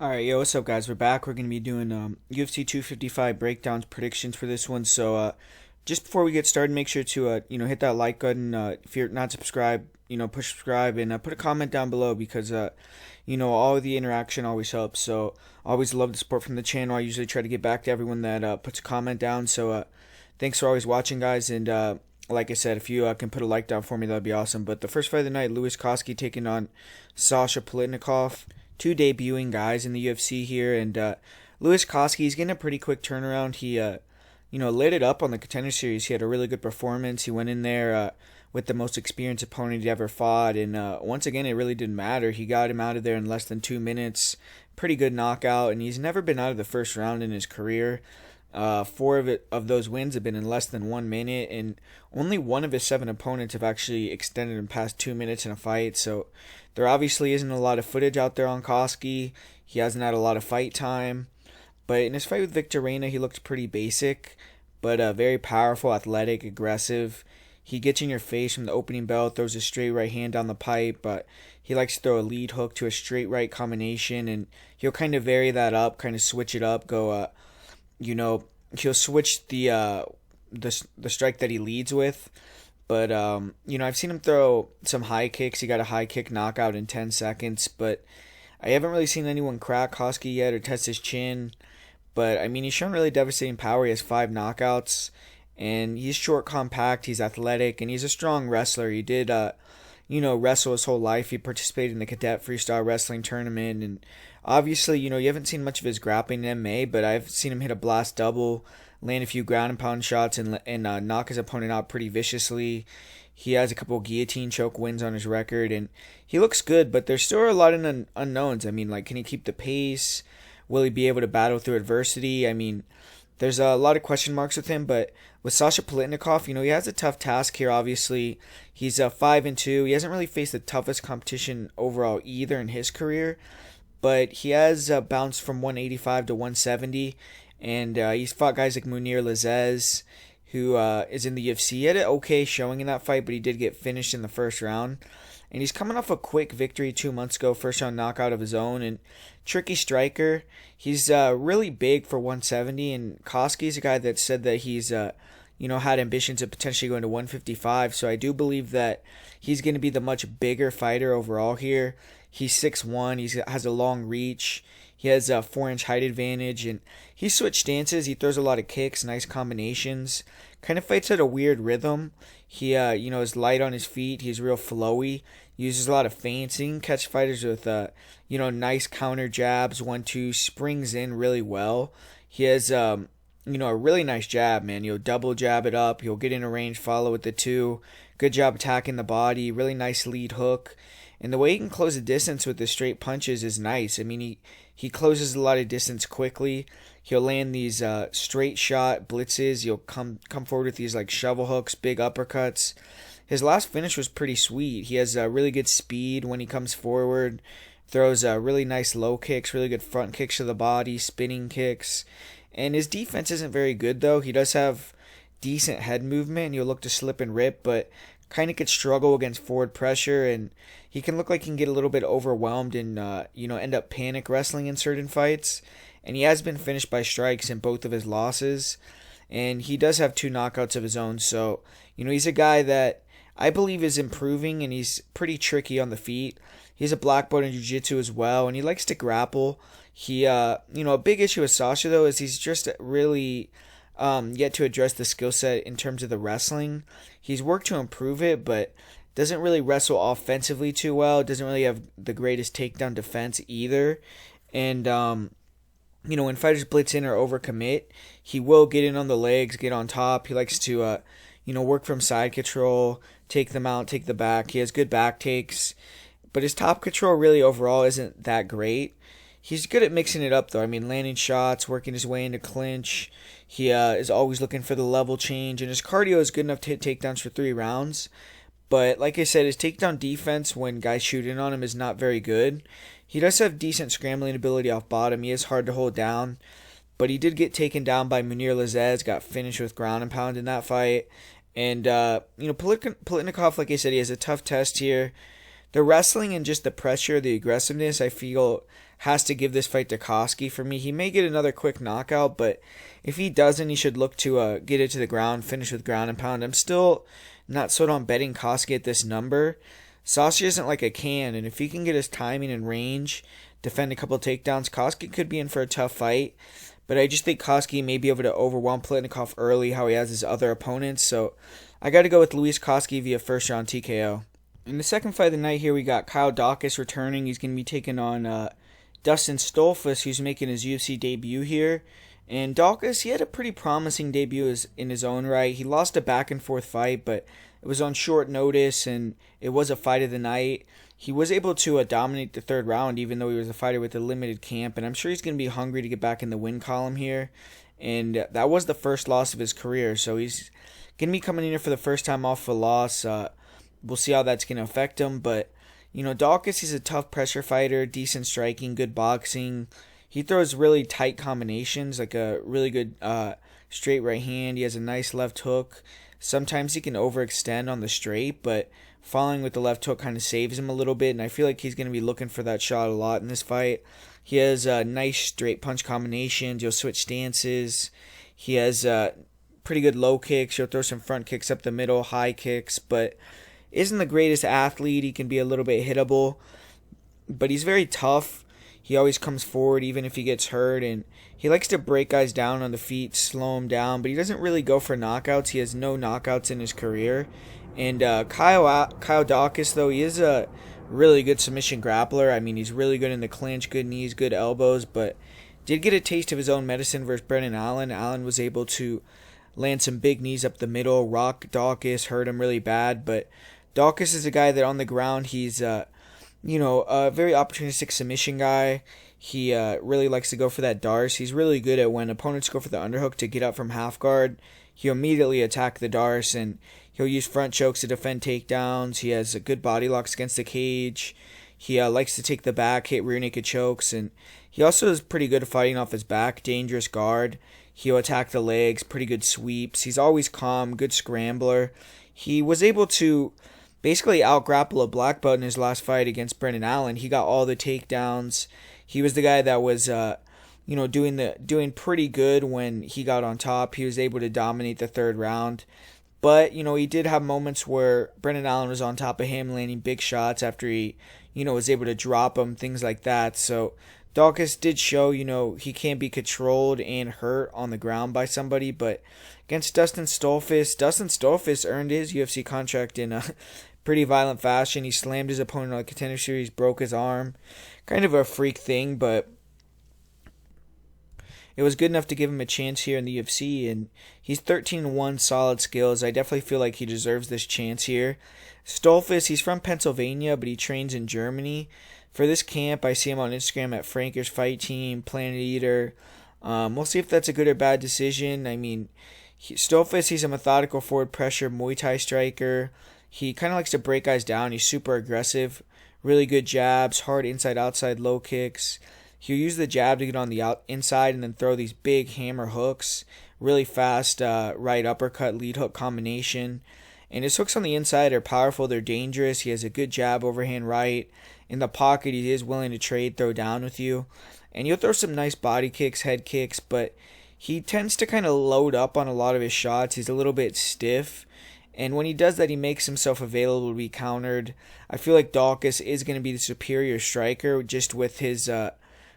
Alright, yo, what's up, guys? We're back. We're going to be doing UFC 255 breakdowns, predictions for this one. So, just before we get started, make sure to, hit that like button. If you're not subscribed, push subscribe and put a comment down below because, all the interaction always helps. So, always love the support from the channel. I usually try to get back to everyone that puts a comment down. So, thanks for always watching, guys. And, like I said, if you can put a like down for me, that'd be awesome. But the first fight of the night, Cosce taking on Sasha Palatnikov. Two debuting guys in the UFC here, and Cosce, he's getting a pretty quick turnaround. He, lit it up on the Contender Series. He had a really good performance. He went in there with the most experienced opponent he ever fought, and once again, it really didn't matter. He got him out of there in less than 2 minutes. Pretty good knockout, and he's never been out of the first round in his career. Four of those wins have been in less than 1 minute, and only one of his 7 opponents have actually extended him past 2 minutes in a fight. So there obviously isn't a lot of footage out there on Cosce. He hasn't had a lot of fight time, but in his fight with Victor Reina, he looked pretty basic, but very powerful, athletic, aggressive. He gets in your face from the opening bell, throws a straight right hand down the pipe, but he likes to throw a lead hook to a straight right combination, and he'll kind of vary that up, kind of switch it up, go he'll switch the strike that he leads with. But I've seen him throw some high kicks. He got a high kick knockout in 10 seconds, but I haven't really seen anyone crack Cosce yet or test his chin. But I mean, he's shown really devastating power. He has 5 knockouts, and he's short, compact. He's athletic, and he's a strong wrestler. He did wrestle his whole life. He participated in the cadet freestyle wrestling tournament, and obviously, you haven't seen much of his grappling in MMA, but I've seen him hit a blast double, land a few ground and pound shots, and knock his opponent out pretty viciously. He has a couple guillotine choke wins on his record, and he looks good, but there's still a lot of unknowns. I mean, like, can he keep the pace? Will he be able to battle through adversity? I mean, there's a lot of question marks with him, but with Sasha Palatnikov, he has a tough task here, obviously. He's 5-2. He hasn't really faced the toughest competition overall either in his career, but he has bounced from 185 to 170, and he's fought guys like Munir Lazez, who is in the UFC. He had an okay showing in that fight, but he did get finished in the first round. And he's coming off a quick victory 2 months ago, first round knockout of his own. And tricky striker. He's really big for 170, and Cosce's a guy that said that he's had ambitions of potentially going to 155. So I do believe that he's going to be the much bigger fighter overall here. He's 6'1", he has a long reach, he has a 4-inch height advantage, and he switched stances, he throws a lot of kicks, nice combinations, kind of fights at a weird rhythm. He, is light on his feet, he's real flowy, uses a lot of feints, he can catch fighters with, nice counter jabs, 1-2, springs in really well. He has, a really nice jab, man. He'll double jab it up, he'll get in a range, follow with the 2, good job attacking the body, really nice lead hook. And the way he can close the distance with the straight punches is nice. I mean, he closes a lot of distance quickly. He'll land these straight shot blitzes. He'll come forward with these like shovel hooks, big uppercuts. His last finish was pretty sweet. He has really good speed when he comes forward. Throws really nice low kicks, really good front kicks to the body, spinning kicks. And his defense isn't very good, though. He does have decent head movement, and he'll look to slip and rip, but kind of could struggle against forward pressure, and he can look like he can get a little bit overwhelmed and end up panic wrestling in certain fights. And he has been finished by strikes in both of his losses, and he does have 2 knockouts of his own. So he's a guy that I believe is improving, and he's pretty tricky on the feet. He's a black belt in jiu-jitsu as well, and he likes to grapple. He a big issue with Sasha, though, is he's just really yet to address the skill set in terms of the wrestling. He's worked to improve it, but doesn't really wrestle offensively too well. Doesn't really have the greatest takedown defense either. And, when fighters blitz in or overcommit, he will get in on the legs, get on top. He likes to, work from side control, take them out, take the back. He has good back takes, but his top control really overall isn't that great. He's good at mixing it up, though. I mean, landing shots, working his way into clinch. He is always looking for the level change, and his cardio is good enough to hit takedowns for 3 rounds. But like I said, his takedown defense when guys shoot in on him is not very good. He does have decent scrambling ability off bottom. He is hard to hold down, but he did get taken down by Munir Lazez, got finished with ground and pound in that fight. And, Palatnikov, like I said, he has a tough test here. The wrestling and just the pressure, the aggressiveness, I feel has to give this fight to Cosce for me. He may get another quick knockout, but if he doesn't, he should look to get it to the ground, finish with ground and pound. I'm still not sold on betting Cosce at this number. Sasha isn't like a can, and if he can get his timing and range, defend a couple takedowns, Cosce could be in for a tough fight. But I just think Cosce may be able to overwhelm Palatnikov early, how he has his other opponents. So I got to go with Luis Cosce via first round TKO. In the second fight of the night here, we got Kyle Daukaus returning. He's going to be taking on Dustin Stoltzfus, who's making his UFC debut here. And Daukaus, he had a pretty promising debut in his own right. He lost a back-and-forth fight, but it was on short notice, and it was a fight of the night. He was able to dominate the third round, even though he was a fighter with a limited camp, and I'm sure he's going to be hungry to get back in the win column here. And that was the first loss of his career, so he's going to be coming in here for the first time off a loss. We'll see how that's going to affect him, but Daukaus, he's a tough pressure fighter, decent striking, good boxing. He throws really tight combinations, like a really good straight right hand. He has a nice left hook. Sometimes he can overextend on the straight, but following with the left hook kind of saves him a little bit, and I feel like he's going to be looking for that shot a lot in this fight. He has nice straight punch combinations. He'll switch stances. He has pretty good low kicks. He'll throw some front kicks up the middle, high kicks, but isn't the greatest athlete. He can be a little bit hittable, but he's very tough. He always comes forward even if he gets hurt, and he likes to break guys down on the feet, slow them down, but he doesn't really go for knockouts. He has no knockouts in his career. And Kyle Daukaus, though, he is a really good submission grappler. I mean, he's really good in the clinch, good knees, good elbows, but did get a taste of his own medicine versus Brendan Allen. Allen was able to land some big knees up the middle, rock Daukaus, hurt him really bad, but Daukaus is a guy that on the ground, he's a very opportunistic submission guy. He really likes to go for that Darce. He's really good at when opponents go for the underhook to get up from half guard. He'll immediately attack the Darce, and he'll use front chokes to defend takedowns. He has good body locks against the cage. He likes to take the back, hit rear naked chokes, and he also is pretty good at fighting off his back, dangerous guard. He'll attack the legs, pretty good sweeps. He's always calm, good scrambler. He was able to basically out-grapple a black belt in his last fight against Brendan Allen. He got all the takedowns. He was the guy that was doing pretty good when he got on top. He was able to dominate the third round. But, he did have moments where Brendan Allen was on top of him, landing big shots after he, was able to drop him, things like that. So Daukaus did show, he can be controlled and hurt on the ground by somebody. But against Dustin Stoltzfus earned his UFC contract in a pretty violent fashion. He slammed his opponent on the Contender Series, broke his arm. Kind of a freak thing, but it was good enough to give him a chance here in the UFC, and he's 13-1, solid skills. I definitely feel like he deserves this chance here. Stoltzfus, he's from Pennsylvania, but he trains in Germany. For this camp, I see him on Instagram at Franker's Fight Team, Planet Eater. We'll see if that's a good or bad decision. I mean, Stoltzfus, he's a methodical forward pressure Muay Thai striker. He kind of likes to break guys down. He's super aggressive, really good jabs, hard inside-outside low kicks. He'll use the jab to get on the inside and then throw these big hammer hooks. Really fast right uppercut, lead hook combination. And his hooks on the inside are powerful. They're dangerous. He has a good jab, overhand right. In the pocket, he is willing to trade, throw down with you. And you'll throw some nice body kicks, head kicks, but he tends to kind of load up on a lot of his shots. He's a little bit stiff. And when he does that, he makes himself available to be countered. I feel like Daukaus is going to be the superior striker just with his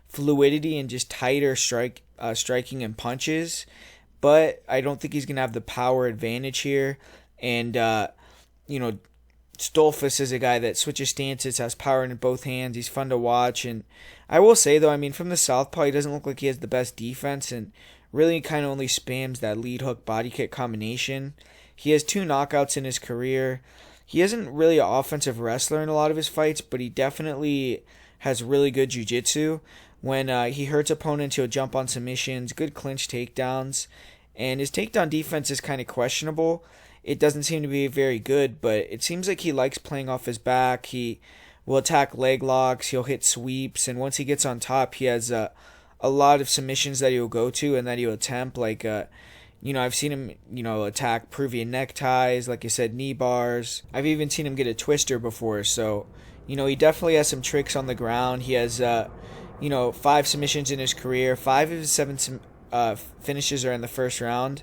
fluidity and just tighter striking and punches. But I don't think he's going to have the power advantage here. And, Stoltzfus is a guy that switches stances, has power in both hands. He's fun to watch. And I will say, though, from the southpaw, he doesn't look like he has the best defense and really kind of only spams that lead hook body kick combination. He has 2 knockouts in his career. He isn't really an offensive wrestler in a lot of his fights, but he definitely has really good jiu-jitsu. When he hurts opponents, he'll jump on submissions, good clinch takedowns, and his takedown defense is kind of questionable. It doesn't seem to be very good, but it seems like he likes playing off his back. He will attack leg locks, he'll hit sweeps, and once he gets on top, he has a lot of submissions that he'll go to and that he'll attempt, like I've seen him, attack Peruvian neckties, like I said, knee bars. I've even seen him get a twister before, so, he definitely has some tricks on the ground. He has, 5 submissions in his career. 5 of his 7 finishes are in the first round.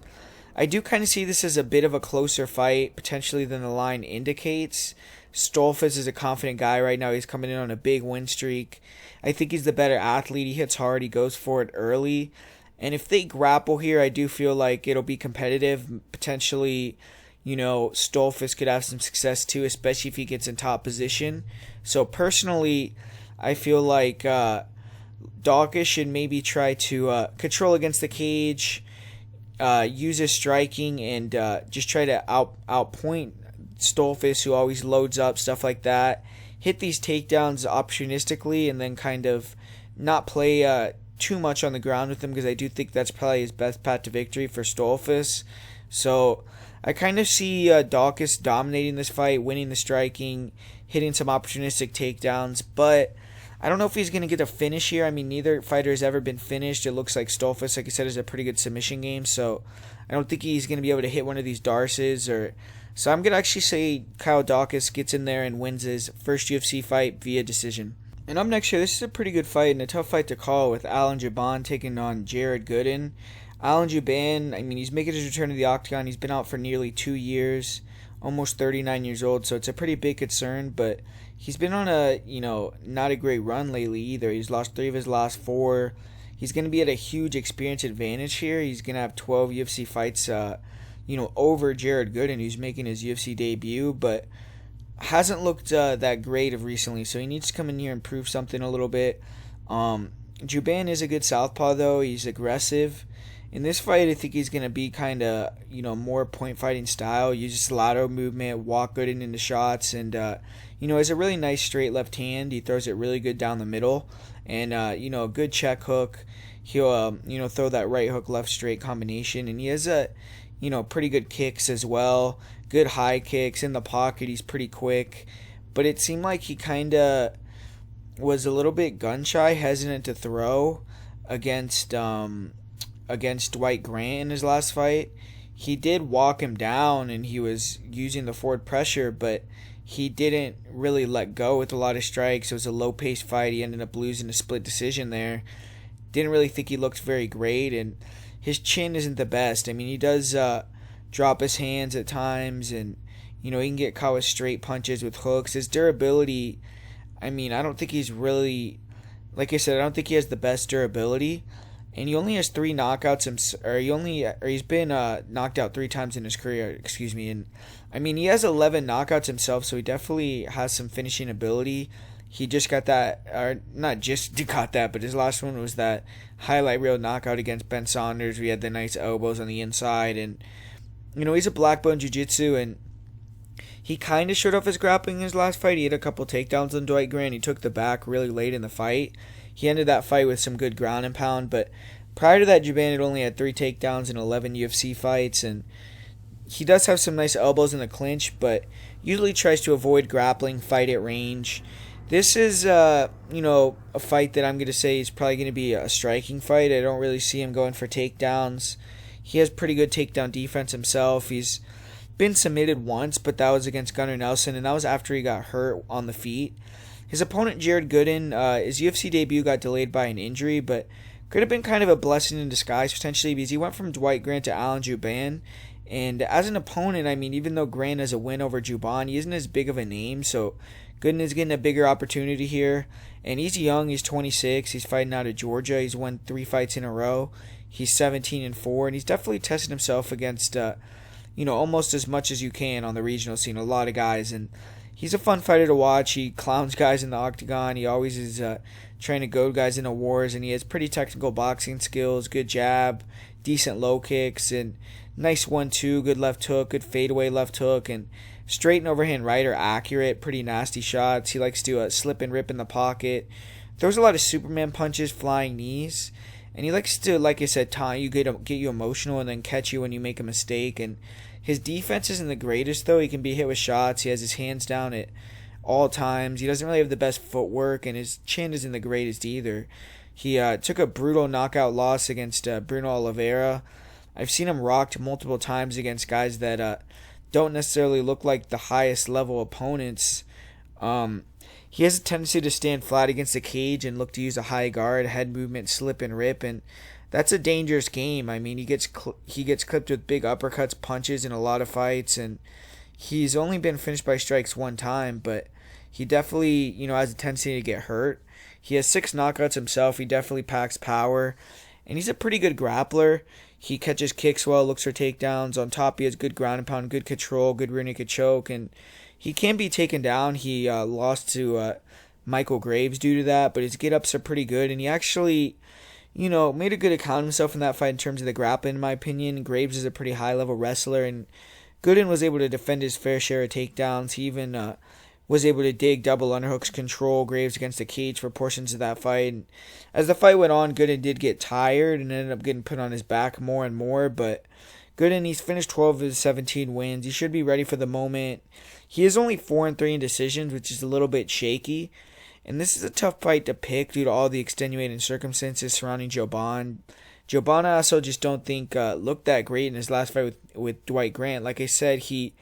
I do kind of see this as a bit of a closer fight, potentially, than the line indicates. Stoltzfus is a confident guy right now. He's coming in on a big win streak. I think he's the better athlete. He hits hard. He goes for it early. And if they grapple here, I do feel like it'll be competitive. Potentially, Stoltzfus could have some success too, especially if he gets in top position. So personally, I feel like Daukaus should maybe try to control against the cage, use his striking, and just try to outpoint Stoltzfus, who always loads up, stuff like that. Hit these takedowns opportunistically, and then kind of not play too much on the ground with him, because I do think that's probably his best path to victory for Stoltzfus. So I kind of see Daukaus dominating this fight, winning the striking, hitting some opportunistic takedowns, but I don't know if he's going to get a finish here. I mean, neither fighter has ever been finished. It looks like Stoltzfus, like I said, is a pretty good submission game, so I don't think he's going to be able to hit one of these Darces. So I'm going to actually say Kyle Daukaus gets in there and wins his first UFC fight via decision. And up next here, this is a pretty good fight and a tough fight to call, with Jouban taking on Gooden. Jouban, I mean, he's making his return to the octagon. He's been out for nearly 2 years, almost 39 years old, so it's a pretty big concern, but he's been on a, not a great run lately either. He's lost 3 of his last 4. He's going to be at a huge experience advantage here. He's going to have 12 UFC fights, over Gooden, who's making his UFC debut, but hasn't looked that great of recently, so he needs to come in here and prove something a little bit. Jouban is a good southpaw, though. He's aggressive. In this fight, I think he's going to be kind of, more point fighting style. Uses lateral movement, walk Gooden into shots, and, has a really nice straight left hand. He throws it really good down the middle, and, a good check hook. He'll, throw that right hook, left straight combination, and he has pretty good kicks as well. Good high kicks in the pocket. He's pretty quick, but it seemed like he kind of was a little bit gun shy, hesitant to throw against Dwight Grant in his last fight. He did walk him down, and he was using the forward pressure, but he didn't really let go with a lot of strikes. It was a low-paced fight. He ended up losing a split decision there. Didn't really think he looked very great, and his chin isn't the best. I mean, he does drop his hands at times, and, he can get caught with straight punches, with hooks. His durability, I mean, I don't think he's really, like I said, I don't think he has the best durability. And he only has 3 knockouts, he's been knocked out 3 times in his career, And I mean, he has 11 knockouts himself, so he definitely has some finishing ability. He just got that, or not just got that, but his last one was that highlight reel knockout against Ben Saunders. We had the nice elbows on the inside, and he's a black belt in jiu-jitsu, and he kind of showed off his grappling in his last fight. He had a couple takedowns on Dwight Grant. He took the back really late in the fight. He ended that fight with some good ground and pound, but prior to that, Jouban had only had 3 takedowns in 11 UFC fights, and he does have some nice elbows in the clinch, but usually tries to avoid grappling, fight at range. This is, a fight that I'm going to say is probably going to be a striking fight. I don't really see him going for takedowns. He has pretty good takedown defense himself. He's been submitted once, but that was against Gunnar Nelson, and that was after he got hurt on the feet. His opponent, Gooden, his UFC debut got delayed by an injury, but could have been kind of a blessing in disguise, potentially, because he went from Dwight Grant to Jouban. And as an opponent, I mean, even though Grant has a win over Jouban, he isn't as big of a name, so Gooden is getting a bigger opportunity here. And he's young, he's 26, he's fighting out of Georgia, he's won 3 fights in a row. He's 17-4, and he's definitely tested himself against, almost as much as you can on the regional scene, a lot of guys, and he's a fun fighter to watch. He clowns guys in the octagon. He always is trying to goad guys into wars, and he has pretty technical boxing skills, good jab, decent low kicks, and nice 1-2, good left hook, good fadeaway left hook, and straight and overhand right are accurate, pretty nasty shots. He likes to slip and rip in the pocket. Throws a lot of Superman punches, flying knees, and he likes to, like I said, get you emotional and then catch you when you make a mistake. And his defense isn't the greatest, though. He can be hit with shots. He has his hands down at all times. He doesn't really have the best footwork, and his chin isn't the greatest either. He took a brutal knockout loss against Bruno Oliveira. I've seen him rocked multiple times against guys that don't necessarily look like the highest level opponents. he has a tendency to stand flat against the cage and look to use a high guard, head movement, slip and rip, and that's a dangerous game. I mean, he gets clipped with big uppercuts, punches in a lot of fights, and he's only been finished by strikes one time, but he definitely, has a tendency to get hurt. He has 6 knockouts himself. He definitely packs power, and he's a pretty good grappler. He catches kicks well, looks for takedowns. On top, he has good ground and pound, good control, good rear naked choke, and he can be taken down. He lost to Michael Graves due to that, but his get-ups are pretty good, and he actually, made a good account of himself in that fight in terms of the grappling, in my opinion. Graves is a pretty high-level wrestler, and Gooden was able to defend his fair share of takedowns. He even was able to dig double underhooks, control Graves against the cage for portions of that fight. And as the fight went on, Gooden did get tired and ended up getting put on his back more and more, but Gooden, he's finished 12 of his 17 wins. He should be ready for the moment. He is only 4-3 in decisions, which is a little bit shaky. And this is a tough fight to pick due to all the extenuating circumstances surrounding Jouban. Jouban, I also just don't think looked that great in his last fight with Dwight Grant. Like I said, he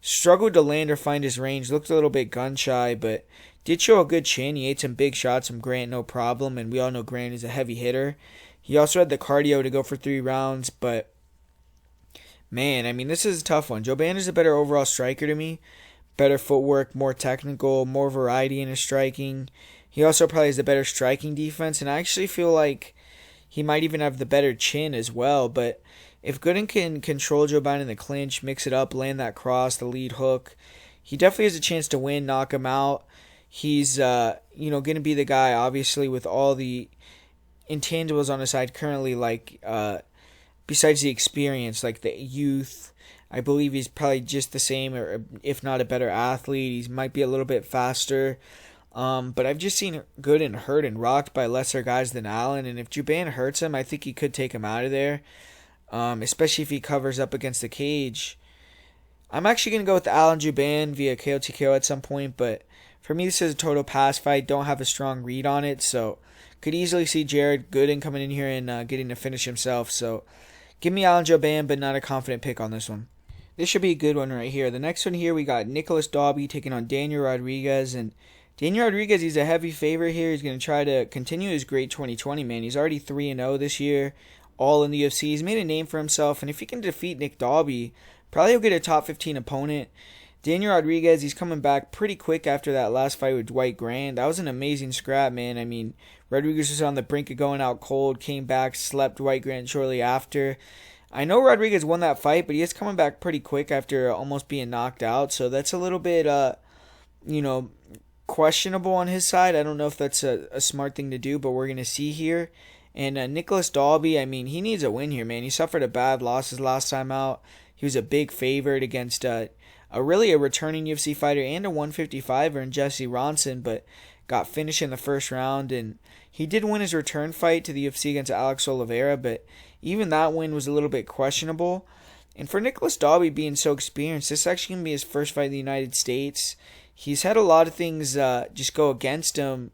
struggled to land or find his range, looked a little bit gun-shy, but did show a good chin. He ate some big shots from Grant, no problem, and we all know Grant is a heavy hitter. He also had the cardio to go for 3 rounds, but man, I mean, this is a tough one. Jouban is a better overall striker to me. Better footwork, more technical, more variety in his striking. He also probably has a better striking defense, and I actually feel like he might even have the better chin as well. But if Gooden can control Jouban in the clinch, mix it up, land that cross, the lead hook, he definitely has a chance to win, knock him out. He's, going to be the guy, obviously, with all the intangibles on his side currently, like, besides the experience, like the youth. I believe he's probably just the same, or if not a better athlete. He might be a little bit faster. But I've just seen Gooden hurt and rocked by lesser guys than Allen. And if Jouban hurts him, I think he could take him out of there. Especially if he covers up against the cage. I'm actually going to go with Allen Jouban via KO/TKO at some point. But for me, this is a total pass fight. Don't have a strong read on it. So could easily see Jared Gooden coming in here and getting to finish himself. So give me Allen Jouban, but not a confident pick on this one. This should be a good one right here. The next one here, we got Nicolas Dalby taking on Daniel Rodriguez. And Daniel Rodriguez, he's a heavy favorite here. He's going to try to continue his great 2020, man. He's already 3-0 this year, all in the UFC. He's made a name for himself. And if he can defeat Nick Dalby, probably he'll get a top 15 opponent. Daniel Rodriguez, he's coming back pretty quick after that last fight with Dwight Grant. That was an amazing scrap, man. I mean, Rodriguez was on the brink of going out cold, came back, slept Dwight Grant shortly after. I know Rodriguez won that fight, but he is coming back pretty quick after almost being knocked out. So that's a little bit, questionable on his side. I don't know if that's a smart thing to do, but we're going to see here. And Nicolas Dalby, I mean, he needs a win here, man. He suffered a bad loss his last time out. He was a big favorite against a returning UFC fighter and a 155er in Jesse Ronson, but got finished in the first round. And he did win his return fight to the UFC against Alex Oliveira, but even that win was a little bit questionable. And for Nicolas Dalby being so experienced, this is actually going to be his first fight in the United States. He's had a lot of things just go against him.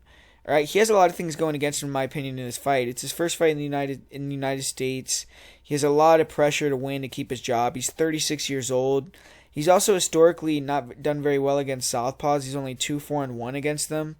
All right, he has a lot of things going against him, in my opinion, in this fight. It's his first fight in the United States. He has a lot of pressure to win to keep his job. He's 36 years old. He's also historically not done very well against southpaws. He's only 2-4-1 against them.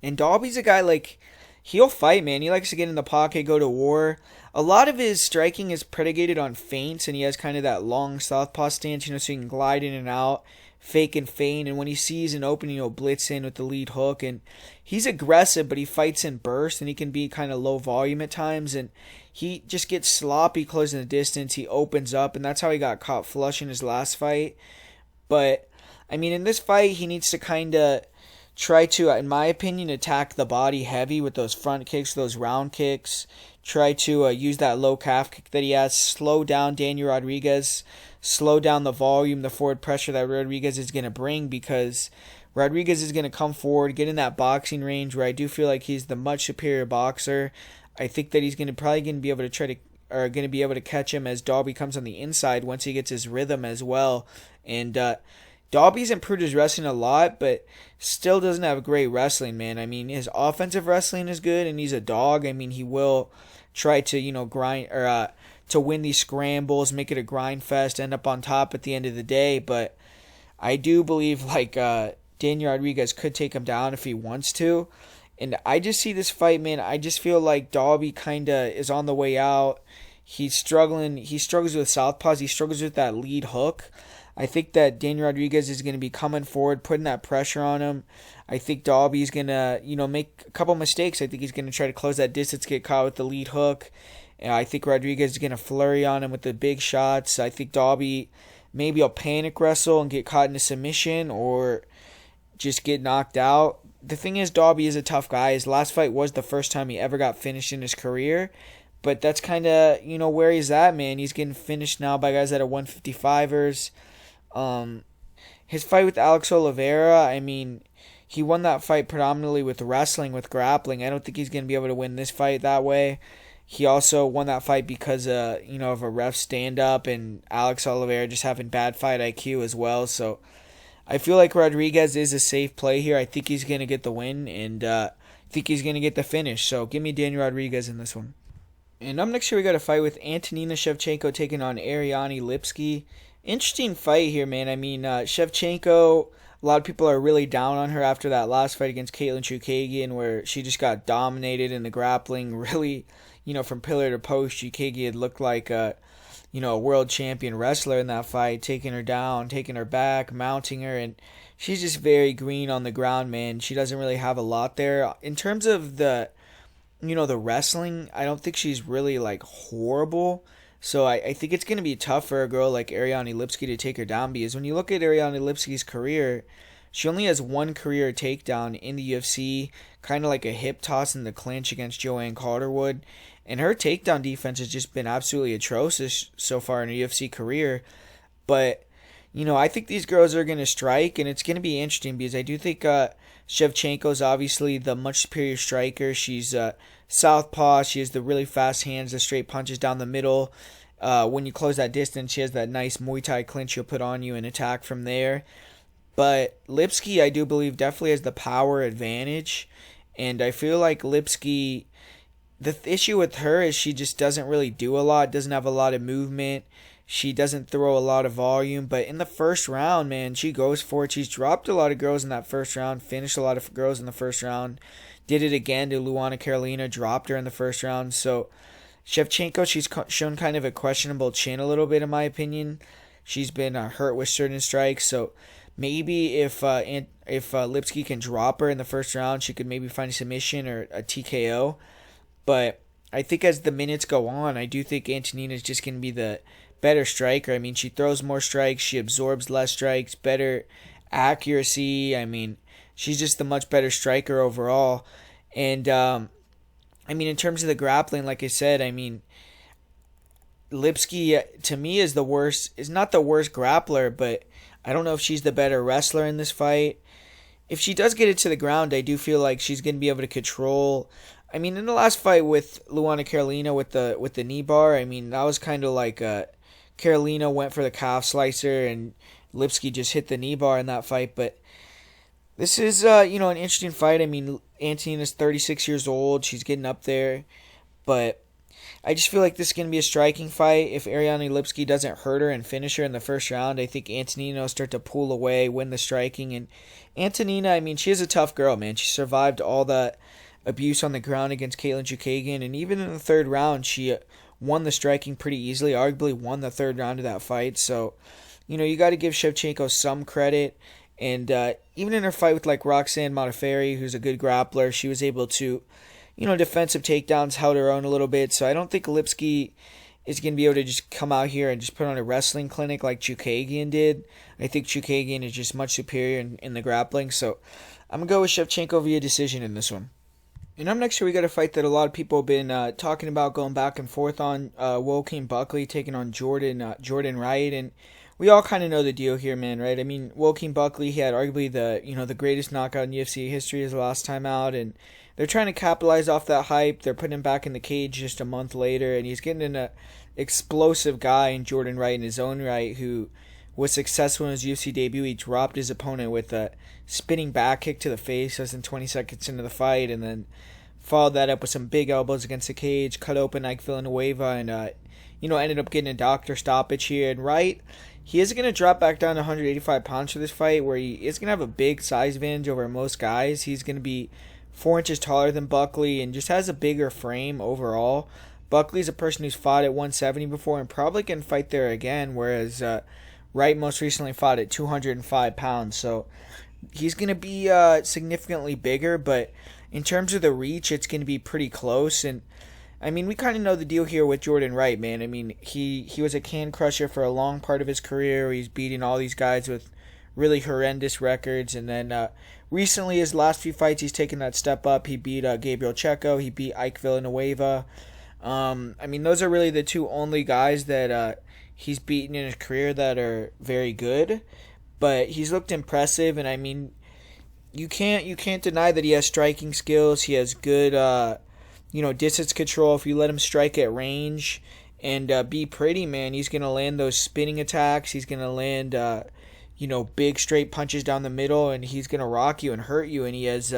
And Dalby's a guy, like, he'll fight, man. He likes to get in the pocket, go to war. A lot of his striking is predicated on feints, and he has kind of that long southpaw stance, so he can glide in and out, fake and feint, and when he sees an opening, he'll blitz in with the lead hook. And he's aggressive, but he fights in bursts, and he can be kind of low volume at times, and he just gets sloppy closing the distance. He opens up, and that's how he got caught flush in his last fight. But, I mean, in this fight, he needs to kind of try to, in my opinion, attack the body heavy with those front kicks, those round kicks. Try to use that low calf kick that he has. Slow down Daniel Rodriguez. Slow down the volume, the forward pressure that Rodriguez is going to bring, because Rodriguez is going to come forward, get in that boxing range where I do feel like he's the much superior boxer. I think that he's probably going to be able to catch him as Dalby comes on the inside once he gets his rhythm as well. And Dalby's improved his wrestling a lot, but still doesn't have great wrestling, man. I mean, his offensive wrestling is good, and he's a dog. I mean, he will try to, grind or to win these scrambles, make it a grind fest, end up on top at the end of the day. But I do believe, Daniel Rodriguez could take him down if he wants to. And I just see this fight, man. I just feel like Dalby kind of is on the way out. He's struggling. He struggles with southpaws. He struggles with that lead hook. I think that Daniel Rodriguez is going to be coming forward, putting that pressure on him. I think Dalby's going to, make a couple mistakes. I think he's going to try to close that distance, get caught with the lead hook. And I think Rodriguez is going to flurry on him with the big shots. I think Dalby maybe will panic wrestle and get caught in a submission or just get knocked out. The thing is, Dalby is a tough guy. His last fight was the first time he ever got finished in his career. But that's kind of, where he's at, man. He's getting finished now by guys that are 155ers. His fight with Alex Oliveira, he won that fight predominantly with wrestling, with grappling. I don't think he's going to be able to win this fight that way. He also won that fight because of a ref stand-up and Alex Oliveira just having bad fight IQ as well. So I feel like Rodriguez is a safe play here. I think he's going to get the win, and I think he's going to get the finish. So give me Daniel Rodriguez in this one. And up next here we got a fight with Antonina Shevchenko taking on Ariane Lipski. Interesting fight here, man. Shevchenko, a lot of people are really down on her after that last fight against Katlyn Chookagian where she just got dominated in the grappling. Really, from pillar to post, Chookagian looked like a world champion wrestler in that fight, taking her down, taking her back, mounting her, and she's just very green on the ground, man. She doesn't really have a lot there. In terms of the wrestling, I don't think she's really, horrible. So I think it's going to be tough for a girl like Ariane Lipski to take her down because when you look at Ariane Lipski's career, she only has one career takedown in the UFC, kind of like a hip toss in the clinch against Joanne Calderwood. And her takedown defense has just been absolutely atrocious so far in her UFC career. But, I think these girls are going to strike, and it's going to be interesting because I do think Shevchenko's obviously the much superior striker. She's southpaw. She has the really fast hands, the straight punches down the middle. When you close that distance, she has that nice Muay Thai clinch she'll put on you and attack from there. But Lipski, I do believe, definitely has the power advantage. And I feel like Lipski, the issue with her is she just doesn't really do a lot, doesn't have a lot of movement. She doesn't throw a lot of volume. But in the first round, man, she goes for it. She's dropped a lot of girls in that first round, finished a lot of girls in the first round. Did it again to Luana Carolina, dropped her in the first round. So Shevchenko, she's shown kind of a questionable chin a little bit in my opinion. She's been hurt with certain strikes. So maybe if Lipski can drop her in the first round, she could maybe find a submission or a TKO. But I think as the minutes go on, I do think Antonina is just going to be the better striker. She throws more strikes. She absorbs less strikes, better accuracy. She's just the much better striker overall. And, in terms of the grappling, like I said, Lipski, to me, is not the worst grappler, but I don't know if she's the better wrestler in this fight. If she does get it to the ground, I do feel like she's going to be able to control. In the last fight with Luana Carolina with the knee bar, that was kind of like Carolina went for the calf slicer and Lipski just hit the knee bar in that fight. But this is, an interesting fight. Antonina's 36 years old. She's getting up there. But I just feel like this is going to be a striking fight. If Ariane Lipski doesn't hurt her and finish her in the first round, I think Antonina will start to pull away, win the striking. And Antonina, she is a tough girl, man. She survived all the abuse on the ground against Katlyn Chookagian. And even in the third round, she won the striking pretty easily, arguably won the third round of that fight. So, you got to give Shevchenko some credit. And even in her fight with Roxanne Modafferi, who's a good grappler, she was able to, defensive takedowns, held her own a little bit. So I don't think Lipski is going to be able to just come out here and just put on a wrestling clinic like Chookagian did. I think Chookagian is just much superior in the grappling. So I'm going to go with Shevchenko via decision in this one. And up next here, we got a fight that a lot of people have been talking about, going back and forth on. Joaquin Buckley taking on Jordan Wright, and we all kind of know the deal here, man, right? Joaquin Buckley, he had arguably the greatest knockout in UFC history his last time out, and they're trying to capitalize off that hype. They're putting him back in the cage just a month later, and he's getting an explosive guy in Jordan Wright in his own right, who was successful in his UFC debut. He dropped his opponent with a spinning back kick to the face less than 20 seconds into the fight, and then followed that up with some big elbows against the cage, cut open Ike Villanueva, and ended up getting a doctor stoppage here. And Wright, he is going to drop back down to 185 pounds for this fight, where he is going to have a big size advantage over most guys. He's going to be 4 inches taller than Buckley and just has a bigger frame overall. Buckley's a person who's fought at 170 before and probably can fight there again, whereas Wright most recently fought at 205 pounds. So he's going to be significantly bigger, but in terms of the reach, it's going to be pretty close. And I mean, we kind of know the deal here with Jordan Wright, man. I mean, he was a can crusher for a long part of his career. He's beating all these guys with really horrendous records. And then recently, his last few fights, he's taken that step up. He beat Gabriel Checo. He beat Ike Villanueva. I mean, those are really the two only guys that he's beaten in his career that are very good. But he's looked impressive, and I mean, you can't deny that he has striking skills. He has good distance control. If you let him strike at range and be pretty, man, he's gonna land those spinning attacks. He's gonna land big straight punches down the middle, and he's gonna rock you and hurt you. And he has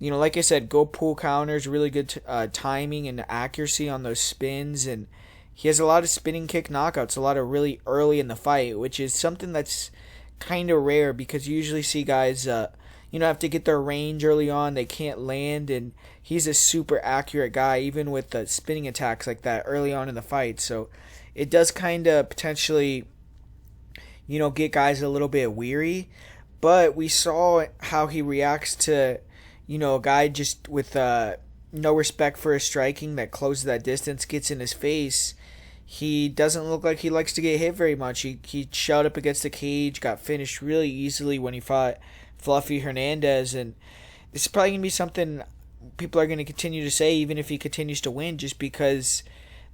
like I said, go pull counters, really good timing and accuracy on those spins, and he has a lot of spinning kick knockouts, a lot of really early in the fight, which is something that's kind of rare because you usually see guys have to get their range early on. They can't land, and he's a super accurate guy, even with the spinning attacks like that early on in the fight. So it does kind of potentially, get guys a little bit weary. But we saw how he reacts to, a guy just with no respect for his striking that closes that distance, gets in his face. He doesn't look like he likes to get hit very much. He shot up against the cage, got finished really easily when he fought Fluffy Hernandez, and this is probably going to be something people are going to continue to say even if he continues to win, just because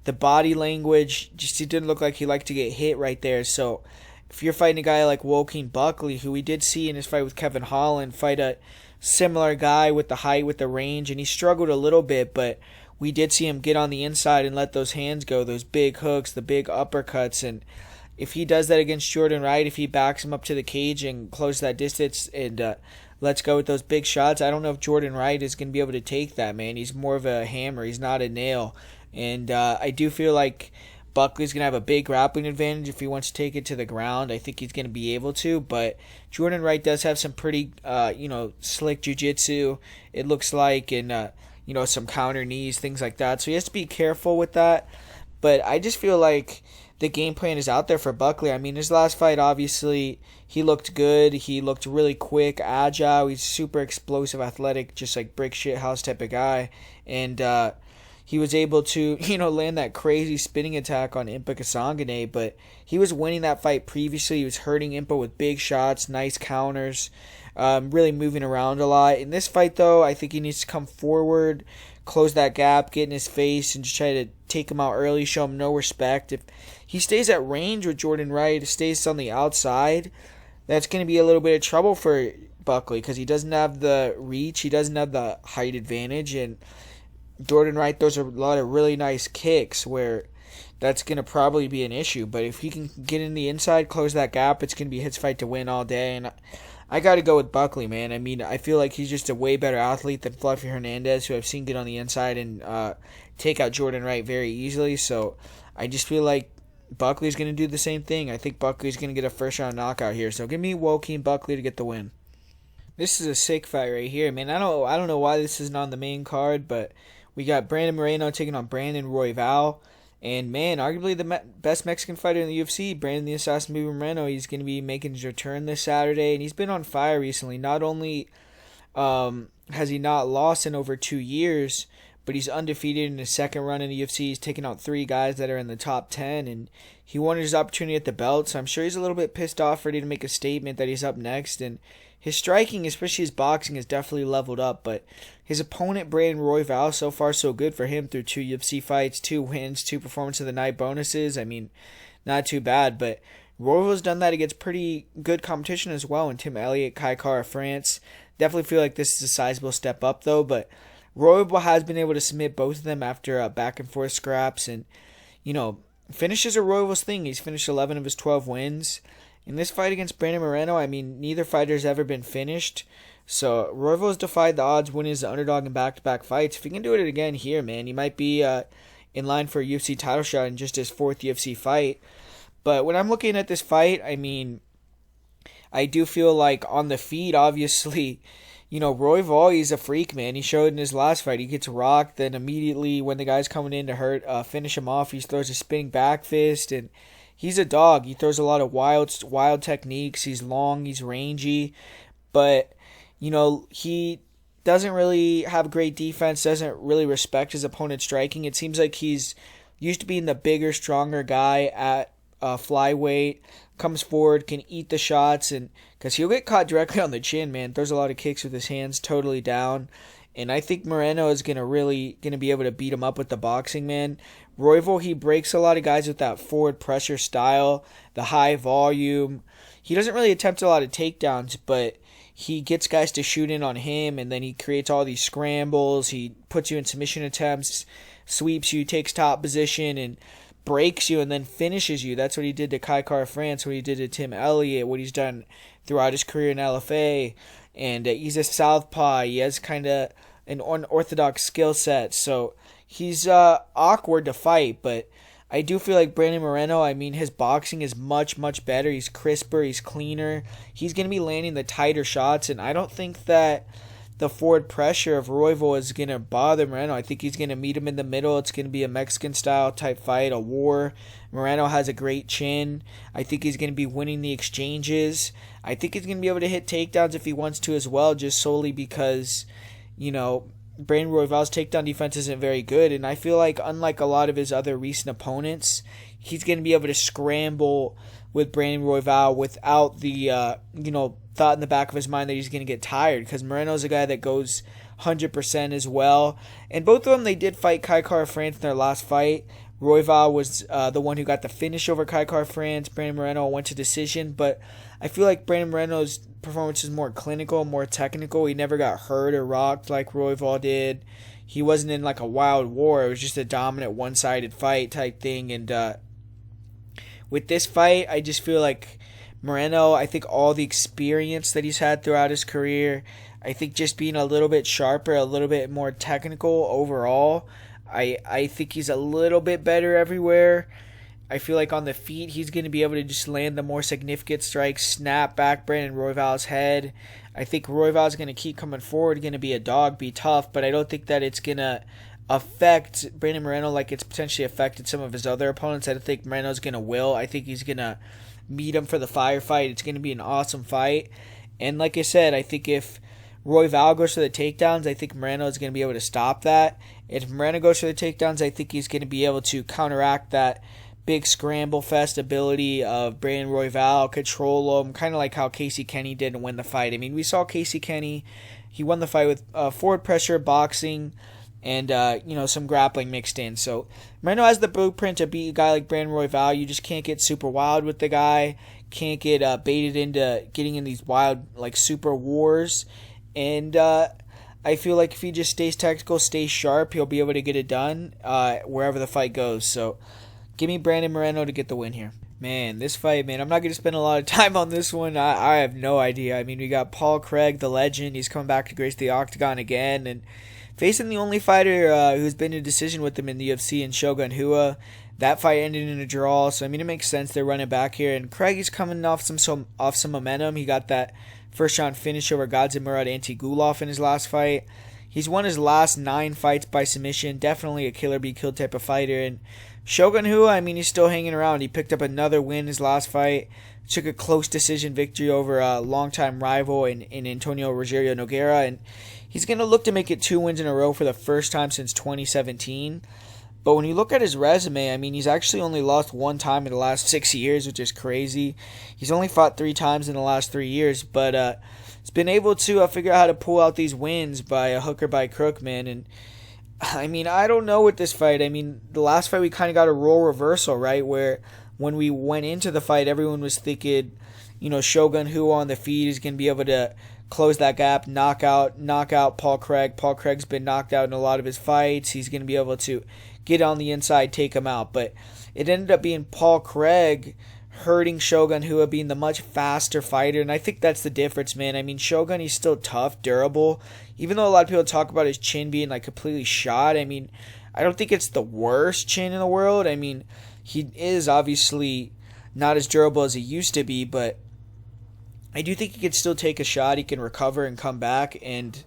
the body language, just he didn't look like he liked to get hit right there. So if you're fighting a guy like Joaquin Buckley, who we did see in his fight with Kevin Holland, fight a similar guy with the height, with the range, and he struggled a little bit, but we did see him get on the inside and let those hands go, those big hooks, the big uppercuts. And if he does that against Jordan Wright, if he backs him up to the cage and closes that distance and lets go with those big shots, I don't know if Jordan Wright is going to be able to take that, man. He's more of a hammer. He's not a nail. And I do feel like Buckley's going to have a big grappling advantage if he wants to take it to the ground. I think he's going to be able to, but Jordan Wright does have some pretty, slick jiu-jitsu, it looks like, and some counter knees, things like that. So he has to be careful with that. But I just feel like the game plan is out there for Buckley. I mean, his last fight, obviously, he looked good. He looked really quick, agile. He's super explosive, athletic, just like brick shit house type of guy. And he was able to, land that crazy spinning attack on Impa Kasangane. But he was winning that fight previously. He was hurting Impa with big shots, nice counters. Really moving around a lot. In this fight, though, I think he needs to come forward, close that gap, get in his face, and just try to take him out early, show him no respect. If he stays at range with Jordan Wright, stays on the outside, that's going to be a little bit of trouble for Buckley because he doesn't have the reach, he doesn't have the height advantage, and Jordan Wright throws a lot of really nice kicks where that's going to probably be an issue. But if he can get in the inside, close that gap, it's going to be his fight to win all day. And I got to go with Buckley, man. I mean, I feel like he's just a way better athlete than Fluffy Hernandez, who I've seen get on the inside and take out Jordan Wright very easily. So I just feel like Buckley's going to do the same thing. I think Buckley's going to get a first-round knockout here. So give me Joaquin Buckley to get the win. This is a sick fight right here, man. I don't know why this isn't on the main card, but we got Brandon Moreno taking on Brandon Royval. And, man, arguably the best Mexican fighter in the UFC, Brandon the Assassin Baby Moreno. He's going to be making his return this Saturday, and he's been on fire recently. Not only has he not lost in over 2 years, but he's undefeated in his second run in the UFC. He's taken out 3 guys that are in the top 10, and he wanted his opportunity at the belt, so I'm sure he's a little bit pissed off, ready to make a statement that he's up next. And his striking, especially his boxing, has definitely leveled up, but his opponent, Brandon Royval, so far so good for him through 2 UFC fights, 2 wins, 2 performance of the night bonuses. I mean, not too bad, but Royval's done that against pretty good competition as well, and Tim Elliott, Kai Kara France. Definitely feel like this is a sizable step up, though, but Royval has been able to submit both of them after back-and-forth scraps, and, finishes are Royval's thing. He's finished 11 of his 12 wins. In this fight against Brandon Moreno, I mean, neither fighter's ever been finished. So Royval's defied the odds, winning as the underdog in back-to-back fights. If he can do it again here, man, he might be in line for a UFC title shot in just his 4th UFC fight. But when I'm looking at this fight, I mean, I do feel like on the feet, obviously, Royval, he's a freak, man. He showed in his last fight. He gets rocked, then immediately when the guy's coming in to finish him off, he throws a spinning back fist, and he's a dog. He throws a lot of wild techniques. He's long, he's rangy, but, he doesn't really have great defense, doesn't really respect his opponent's striking. It seems like he's used to being the bigger, stronger guy at flyweight, comes forward, can eat the shots, and because he'll get caught directly on the chin, man. Throws a lot of kicks with his hands totally down. And I think Moreno is gonna be able to beat him up with the boxing, man. Royval, he breaks a lot of guys with that forward pressure style, the high volume. He doesn't really attempt a lot of takedowns, but he gets guys to shoot in on him, and then he creates all these scrambles. He puts you in submission attempts, sweeps you, takes top position, and breaks you and then finishes you. That's what he did to Kai France, what he did to Tim Elliott, what he's done throughout his career in LFA. And he's a southpaw. He has kind of an unorthodox skill set. So he's awkward to fight, but I do feel like Brandon Moreno, I mean, his boxing is much, much better. He's crisper. He's cleaner. He's going to be landing the tighter shots, and I don't think that the forward pressure of Royval is going to bother Moreno. I think he's going to meet him in the middle. It's going to be a Mexican-style type fight, a war. Moreno has a great chin. I think he's going to be winning the exchanges. I think he's going to be able to hit takedowns if he wants to as well, just solely because, Brandon Royval's takedown defense isn't very good, and I feel like unlike a lot of his other recent opponents, he's going to be able to scramble with Brandon Royval without the, thought in the back of his mind that he's going to get tired, because Moreno's a guy that goes 100% as well. And both of them, they did fight Kai France in their last fight. Royval was the one who got the finish over Kai France. Brandon Moreno went to decision, but I feel like Brandon Moreno's performance is more clinical, more technical. He never got hurt or rocked like Royval did. He wasn't in like a wild war. It was just a dominant one-sided fight type thing. And with this fight, I just feel like Moreno, I think all the experience that he's had throughout his career, I think just being a little bit sharper, a little bit more technical overall, I think he's a little bit better everywhere. I feel like on the feet, he's going to be able to just land the more significant strikes, snap back Brandon Royval's head. I think Royval's going to keep coming forward, going to be a dog, be tough, but I don't think that it's going to affect Brandon Moreno like it's potentially affected some of his other opponents. I don't think Moreno's going to will. I think he's going to meet him for the firefight. It's going to be an awesome fight. And like I said, I think if Royval goes for the takedowns, I think Moreno is going to be able to stop that. If Moreno goes for the takedowns, I think he's going to be able to counteract that big scramble fest ability of Brandon Royval, control him, kind of like how Casey Kenny did and win the fight. I mean, we saw Casey Kenny, he won the fight with forward pressure, boxing, and some grappling mixed in. So Moreno has the blueprint to beat a guy like Brandon Royval. You just can't get super wild with the guy, can't get baited into getting in these wild like super wars. And I feel like if he just stays tactical, stays sharp, he'll be able to get it done wherever the fight goes. So give me Brandon Moreno to get the win here. Man, this fight, man, I'm not going to spend a lot of time on this one. I have no idea. I mean, we got Paul Craig, the legend. He's coming back to grace the octagon again. And facing the only fighter who's been in a decision with him in the UFC, in Shogun Rua. That fight ended in a draw. So, I mean, it makes sense they're running back here. And Craig is coming off some momentum. He got that first round finish over Gadzhimurad Antigulov in his last fight. He's won his last 9 fights by submission. Definitely a killer be killed type of fighter. And Shogun Rua, I mean, he's still hanging around. He picked up another win his last fight. Took a close decision victory over a longtime rival in Antonio Rogerio Nogueira. And he's going to look to make it 2 wins in a row for the first time since 2017. But when you look at his resume, I mean, he's actually only lost 1 time in the last 6 years, which is crazy. He's only fought 3 times in the last 3 years, but he's been able to figure out how to pull out these wins by a hook or by crook, man. And I mean, I don't know with this fight. I mean, the last fight we kind of got a role reversal, right? Where when we went into the fight, everyone was thinking, Shogun Rua on the feet is going to be able to close that gap, knock out Paul Craig. Paul Craig's been knocked out in a lot of his fights. He's going to be able to get on the inside, take him out. But it ended up being Paul Craig hurting Shogun Rua, being the much faster fighter. And I think that's the difference, man. I mean, Shogun, he's still tough, durable. Even though a lot of people talk about his chin being like completely shot, I mean, I don't think it's the worst chin in the world. I mean, he is obviously not as durable as he used to be, but I do think he can still take a shot. He can recover and come back, and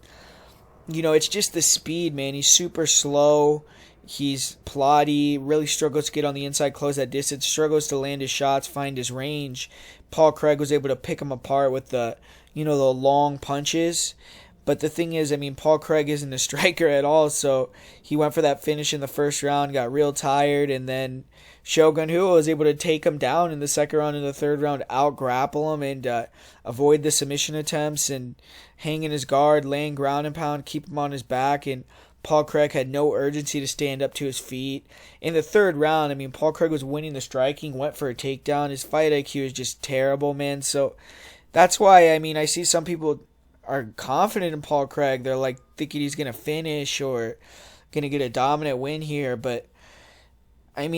it's just the speed, man. He's super slow. He's plotty, really struggles to get on the inside, close that distance, struggles to land his shots, find his range. Paul Craig was able to pick him apart with the long punches. But the thing is, Paul Craig isn't a striker at all, so he went for that finish in the first round, got real tired, and then Shogun Rua was able to take him down in the second round and the third round, out-grapple him and avoid the submission attempts and hang in his guard, laying ground and pound, keep him on his back, and Paul Craig had no urgency to stand up to his feet. In the third round, Paul Craig was winning the striking, went for a takedown. His fight IQ is just terrible, man. So that's why, I see some people are confident in Paul Craig. They're like thinking he's going to finish or going to get a dominant win here. But, I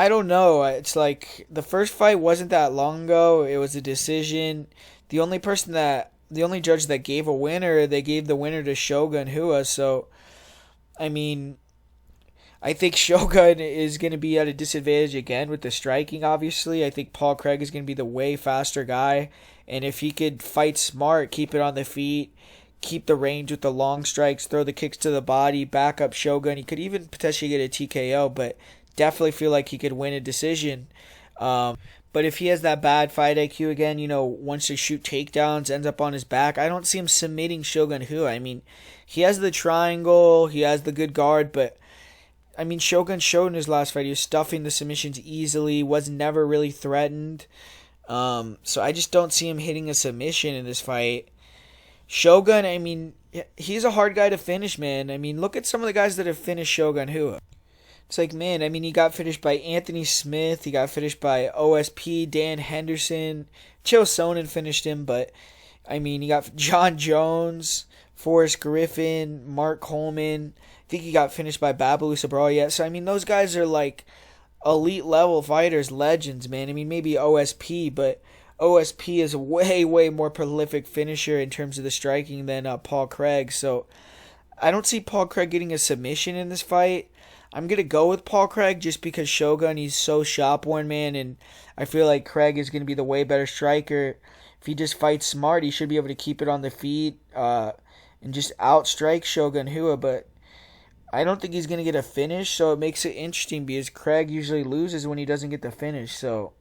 don't know. It's like the first fight wasn't that long ago. It was a decision. The only judge that gave a winner, they gave the winner to Shogun Rua. So, I think Shogun is going to be at a disadvantage again with the striking, obviously. I think Paul Craig is going to be the way faster guy. And if he could fight smart, keep it on the feet, keep the range with the long strikes, throw the kicks to the body, back up Shogun, he could even potentially get a TKO, but definitely feel like he could win a decision. But if he has that bad fight IQ again, wants to shoot takedowns, ends up on his back, I don't see him submitting Shogun Rua. He has the triangle, he has the good guard, but Shogun showed in his last fight he was stuffing the submissions easily, was never really threatened. So I just don't see him hitting a submission in this fight. Shogun, he's a hard guy to finish, man. Look at some of the guys that have finished Shogun Rua. It's like, man, he got finished by Anthony Smith. He got finished by OSP, Dan Henderson. Chael Sonnen finished him, but, he got John Jones, Forrest Griffin, Mark Coleman. I think he got finished by Babalu Sabral yet. So, those guys are, like, elite level fighters, legends, man. Maybe OSP, but OSP is a way, way more prolific finisher in terms of the striking than Paul Craig. So, I don't see Paul Craig getting a submission in this fight. I'm going to go with Paul Craig just because Shogun, he's so shop-worn, man, and I feel like Craig is going to be the way better striker. If he just fights smart, he should be able to keep it on the feet and just outstrike Shogun Rua, but I don't think he's going to get a finish, so it makes it interesting because Craig usually loses when he doesn't get the finish, so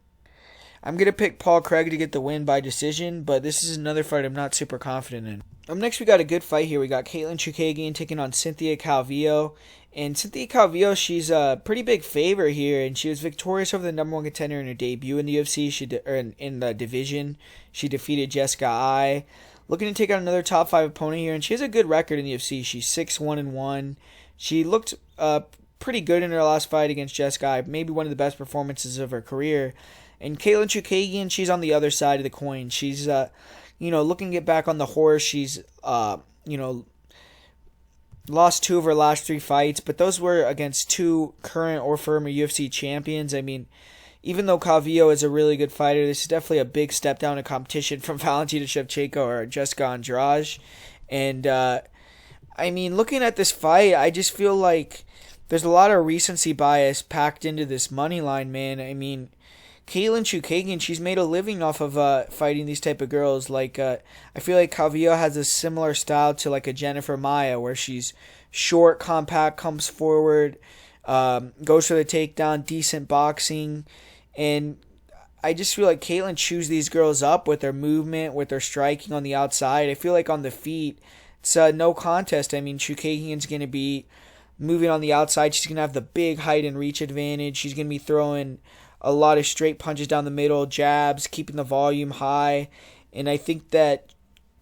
I'm going to pick Paul Craig to get the win by decision, but this is another fight I'm not super confident in. Next, we got a good fight here. We got Katlyn Chookagian taking on Cynthia Calvillo. And Cynthia Calvillo, she's a pretty big favor here, and she was victorious over the number one contender in her debut in the UFC. In the division, she defeated Jessica Ai. Looking to take on another top 5 opponent here, and she has a good record in the UFC. She's 6-1-1. She looked pretty good in her last fight against Jessica Ai, maybe one of the best performances of her career. And Katlyn Chookagian, she's on the other side of the coin. She's looking to get back on the horse. She's lost 2 of her last 3 fights, but those were against 2 current or former UFC champions. Even though Calvillo is a really good fighter, this is definitely a big step down in competition from Valentina Shevchenko or Jessica Andrade. And, looking at this fight, I just feel like there's a lot of recency bias packed into this money line, man. Katlyn Chookagian, she's made a living off of fighting these type of girls. I feel like Calvillo has a similar style to like a Jennifer Maia, where she's short, compact, comes forward, goes for the takedown, decent boxing, and I just feel like Katlyn chews these girls up with her movement, with her striking on the outside. I feel like on the feet, it's no contest. Chookagian's going to be moving on the outside. She's going to have the big height and reach advantage. She's going to be throwing a lot of straight punches down the middle, jabs, keeping the volume high. And I think that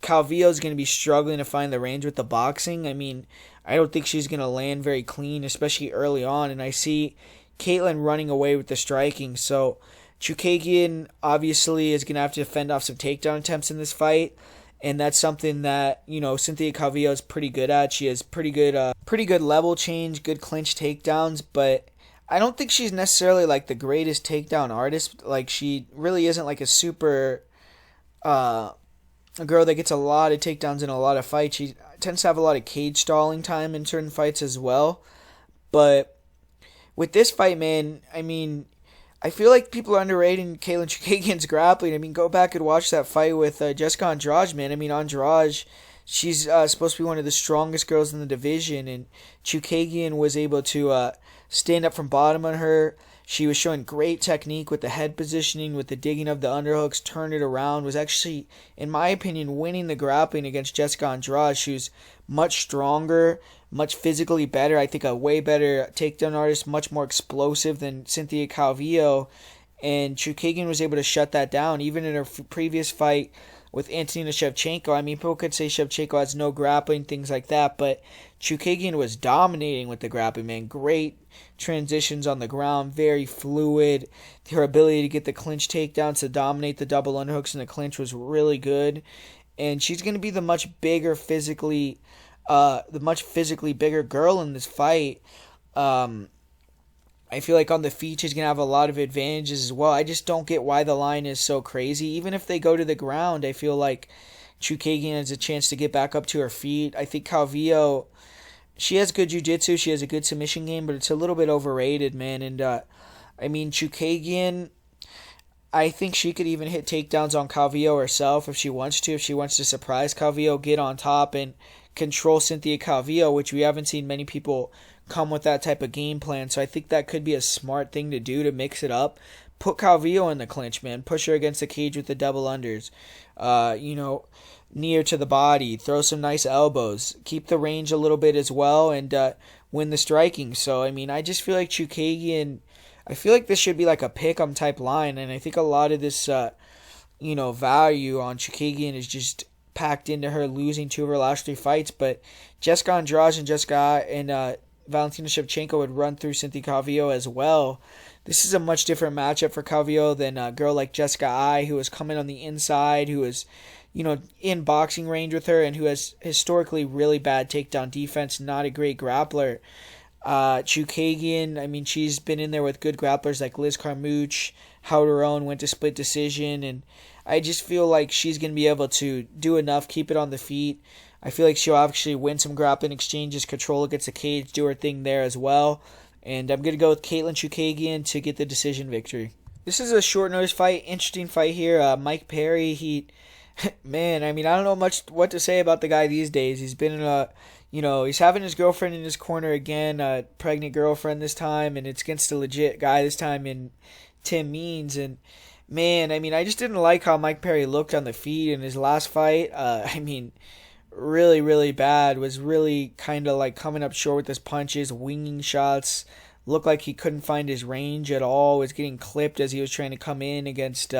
Calvillo is going to be struggling to find the range with the boxing. I don't think she's going to land very clean, especially early on. And I see Katlyn running away with the striking. So Chookagian obviously is going to have to fend off some takedown attempts in this fight. And that's something that, Cynthia Calvillo is pretty good at. She has pretty good level change, good clinch takedowns, but I don't think she's necessarily like the greatest takedown artist. Like, she really isn't like a super a girl that gets a lot of takedowns in a lot of fights. She tends to have a lot of cage stalling time in certain fights as well. But with this fight, man, I feel like people are underrating Katlyn Chookagian's grappling. I mean, go back and watch that fight with Jessica Andrade, man. I mean, Andrade, she's supposed to be one of the strongest girls in the division, and Chookagian was able to stand up from bottom on her. She was showing great technique with the head positioning, with the digging of the underhooks, turn it around. Was actually, in my opinion, winning the grappling against Jessica Andrade. She was much stronger, much physically better. I think a way better takedown artist, much more explosive than Cynthia Calvillo. And Chookagian was able to shut that down. Even in her previous fight with Antonina Shevchenko, I mean, people could say Shevchenko has no grappling, things like that, but Chookagian was dominating with the grappling, man. Great transitions on the ground, very fluid. Her ability to get the clinch takedowns, to dominate the double underhooks in the clinch was really good. And she's going to be the much physically bigger girl in this fight. I feel like on the feet she's going to have a lot of advantages as well. I just don't get why the line is so crazy. Even if they go to the ground, I feel like Chookagian has a chance to get back up to her feet. I think Calvillo, she has good jiu-jitsu, she has a good submission game, but it's a little bit overrated, man. And, I mean, Chookagian, I think she could even hit takedowns on Calvillo herself if she wants to. If she wants to surprise Calvillo, get on top, and control Cynthia Calvillo, which we haven't seen many people come with that type of game plan. So I think that could be a smart thing to do to mix it up. Put Calvillo in the clinch, man. Push her against the cage with the double unders. Knee her to the body. Throw some nice elbows. Keep the range a little bit as well, and win the striking. So, I mean, I just feel like Chookagian, I feel like this should be like a pick-em type line, and I think a lot of this, value on Chookagian is just packed into her losing 2 of her last 3 fights. But Jessica Andrade and Valentina Shevchenko would run through Cynthia Calvillo as well. This is a much different matchup for Calvillo than a girl like Jessica I, who was coming on the inside, who is, in boxing range with her, and who has historically really bad takedown defense, not a great grappler. Chookagian, I mean, she's been in there with good grapplers like Liz Carmouche, held her own, went to split decision, and I just feel like she's going to be able to do enough, keep it on the feet. I feel like she'll actually win some grappling exchanges, control against the cage, do her thing there as well. And I'm going to go with Katlyn Chookagian to get the decision victory. This is a short notice fight, interesting fight here. Mike Perry, man, I mean, I don't know much what to say about the guy these days. He's been in he's having his girlfriend in his corner again, a pregnant girlfriend this time, and it's against a legit guy this time in Tim Means. And man, I mean, I just didn't like how Mike Perry looked on the feet in his last fight. Really, really bad. Was really kind of like coming up short with his punches, winging shots. Looked like he couldn't find his range at all. Was getting clipped as he was trying to come in against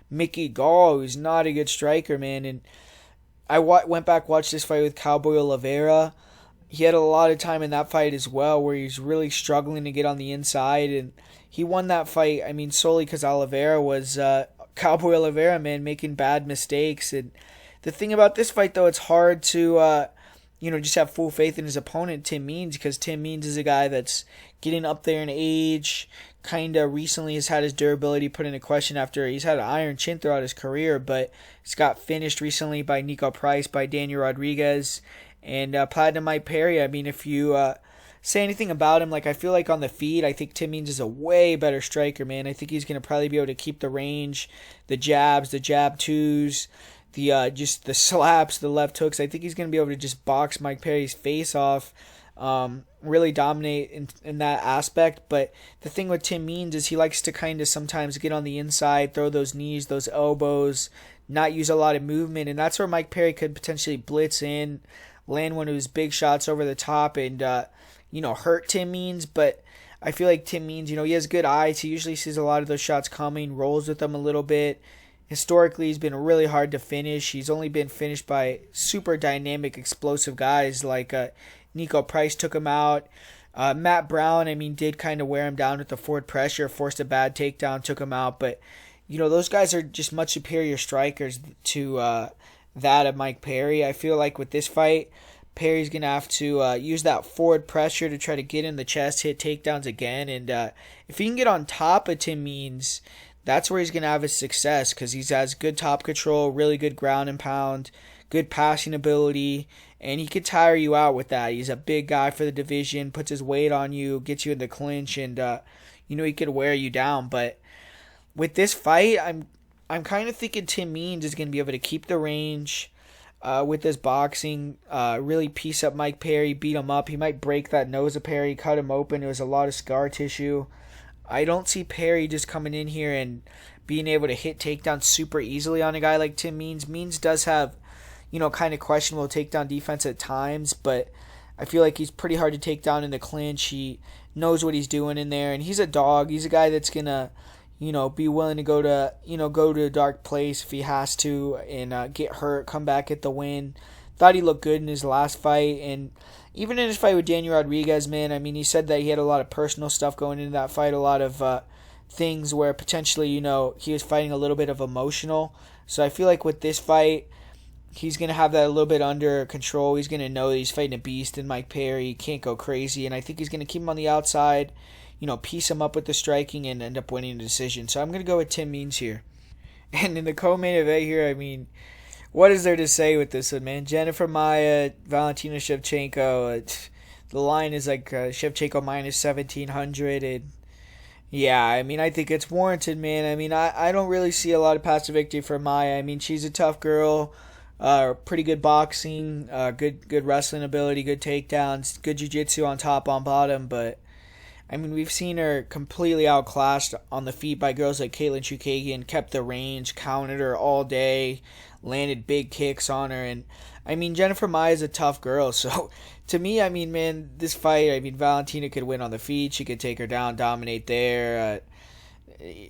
Mickey Gall, who's not a good striker, man. And I went back, watched this fight with Cowboy Oliveira. He had a lot of time in that fight as well, where he's really struggling to get on the inside. And he won that fight, I mean, solely because Oliveira was Cowboy Oliveira, man, making bad mistakes. And the thing about this fight, though, it's hard to, just have full faith in his opponent, Tim Means, because Tim Means is a guy that's getting up there in age, kind of recently has had his durability put into question after he's had an iron chin throughout his career, but he's got finished recently by Nico Price, by Daniel Rodriguez, and Platinum Mike Perry. I mean, if you say anything about him, like, I feel like on the feet, I think Tim Means is a way better striker, man. I think he's going to probably be able to keep the range, the jabs, the jab twos, just the slaps, the left hooks. I think he's going to be able to just box Mike Perry's face off, really dominate in that aspect. But the thing with Tim Means is he likes to kind of sometimes get on the inside, throw those knees, those elbows, not use a lot of movement, and that's where Mike Perry could potentially blitz in, land one of his big shots over the top, and hurt Tim Means. But I feel like Tim Means, he has good eyes. He usually sees a lot of those shots coming, rolls with them a little bit. Historically, he's been really hard to finish. He's only been finished by super dynamic, explosive guys like Nico Price took him out. Matt Brown, did kind of wear him down with the forward pressure, forced a bad takedown, took him out. But, those guys are just much superior strikers to that of Mike Perry. I feel like with this fight, Perry's going to have to use that forward pressure to try to get in the chest, hit takedowns again. And if he can get on top of Tim Means, that's where he's going to have his success, because he has good top control, really good ground and pound, good passing ability, and he could tire you out with that. He's a big guy for the division, puts his weight on you, gets you in the clinch, and he could wear you down. But with this fight, I'm kind of thinking Tim Means is going to be able to keep the range with his boxing, really piece up Mike Perry, beat him up. He might break that nose of Perry, cut him open. It was a lot of scar tissue. I don't see Perry just coming in here and being able to hit takedowns super easily on a guy like Tim Means. Means does have, kind of questionable takedown defense at times, but I feel like he's pretty hard to take down in the clinch. He knows what he's doing in there, and he's a dog. He's a guy that's gonna, be willing to go to a dark place if he has to and get hurt, come back, get the win. Thought he looked good in his last fight, and even in his fight with Daniel Rodriguez, man, I mean, he said that he had a lot of personal stuff going into that fight, a lot of things where potentially, he was fighting a little bit of emotional. So I feel like with this fight, he's going to have that a little bit under control. He's going to know that he's fighting a beast in Mike Perry. He can't go crazy, and I think he's going to keep him on the outside, piece him up with the striking and end up winning the decision. So I'm going to go with Tim Means here. And in the co-main event here, I mean, what is there to say with this one, man? Jennifer Maia, Valentina Shevchenko. The line is like Shevchenko minus 1,700. And yeah, I mean, I think it's warranted, man. I mean, I don't really see a lot of passive victory for Maia. I mean, she's a tough girl. Pretty good boxing, good wrestling ability, good takedowns, good jiu-jitsu on top, on bottom. But, I mean, we've seen her completely outclassed on the feet by girls like Katlyn Chookagian, kept the range, countered her all day, landed big kicks on her. And, I mean, Jennifer Maia is a tough girl. So, to me, I mean, man, this fight, I mean, Valentina could win on the feet. She could take her down, dominate there.